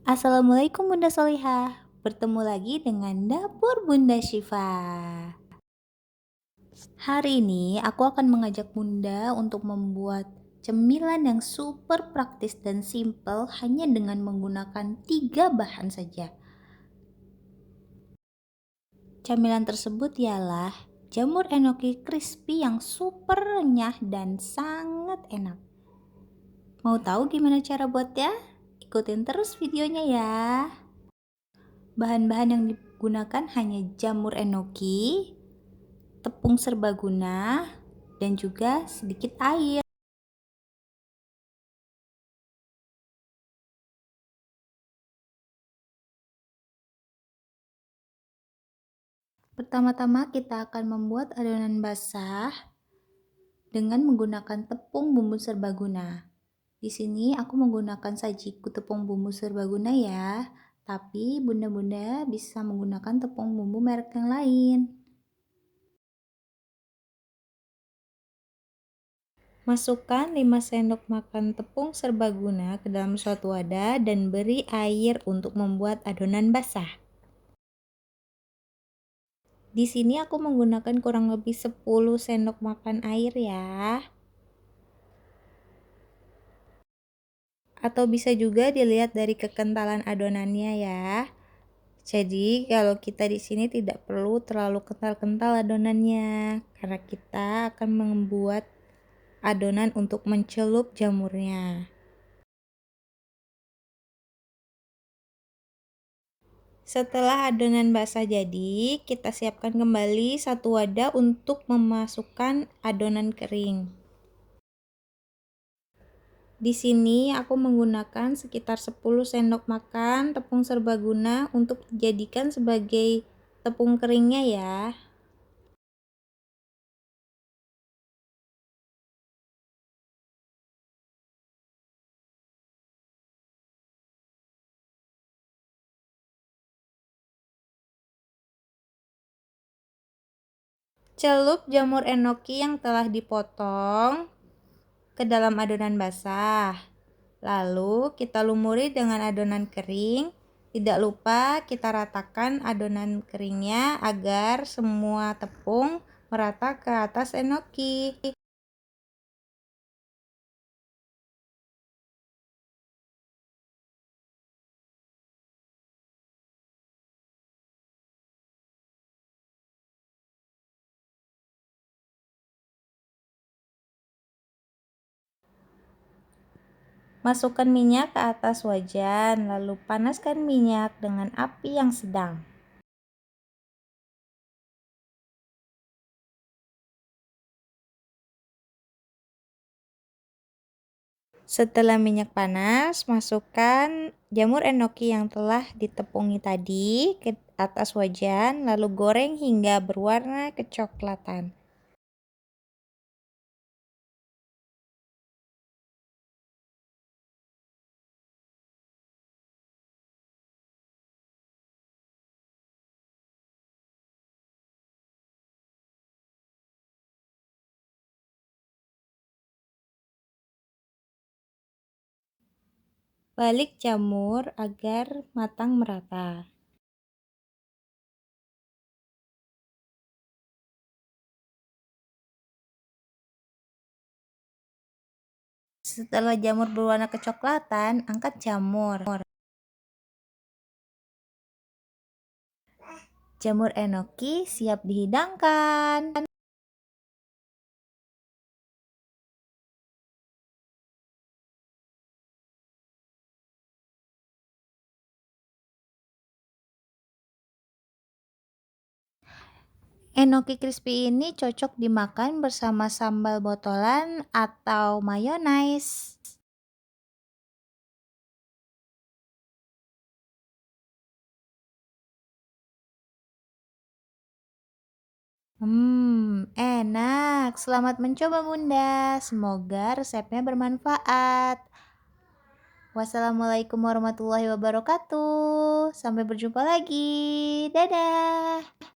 Assalamualaikum Bunda Solihah. Bertemu lagi dengan Dapur Bunda Syifa. Hari ini aku akan mengajak Bunda untuk membuat cemilan yang super praktis dan simple hanya dengan menggunakan 3 bahan saja. Camilan tersebut ialah jamur enoki crispy yang super renyah dan sangat enak. Mau tahu gimana cara buatnya? Ikutin terus videonya ya. Bahan-bahan yang digunakan hanya jamur enoki, tepung serbaguna, dan juga sedikit air. Pertama-tama kita akan membuat adonan basah dengan menggunakan tepung bumbu serbaguna. Di sini aku menggunakan sajiku tepung bumbu serbaguna ya, tapi bunda-bunda bisa menggunakan tepung bumbu merek yang lain. Masukkan 5 sendok makan tepung serbaguna ke dalam suatu wadah dan beri air untuk membuat adonan basah. Di sini aku menggunakan kurang lebih 10 sendok makan air ya. Atau bisa juga dilihat dari kekentalan adonannya ya. Jadi kalau kita di sini tidak perlu terlalu kental-kental adonannya karena kita akan membuat adonan untuk mencelup jamurnya. Setelah adonan basah jadi, kita siapkan kembali satu wadah untuk memasukkan adonan kering. Di sini aku menggunakan sekitar 10 sendok makan tepung serbaguna untuk dijadikan sebagai tepung keringnya ya. Celup jamur enoki yang telah dipotong ke dalam adonan basah. Lalu kita lumuri dengan adonan kering. Tidak lupa kita ratakan adonan keringnya agar semua tepung merata ke atas enoki. Masukkan minyak ke atas wajan, lalu panaskan minyak dengan api yang sedang. Setelah minyak panas, masukkan jamur enoki yang telah ditepungi tadi ke atas wajan, lalu goreng hingga berwarna kecoklatan. Balik jamur agar matang merata. Setelah jamur berwarna kecoklatan, angkat jamur. Jamur enoki siap dihidangkan. Enoki crispy ini cocok dimakan bersama sambal botolan atau mayonaise. Enak. Selamat mencoba Bunda. Semoga resepnya bermanfaat. Wassalamualaikum warahmatullahi wabarakatuh. Sampai berjumpa lagi. Dadah.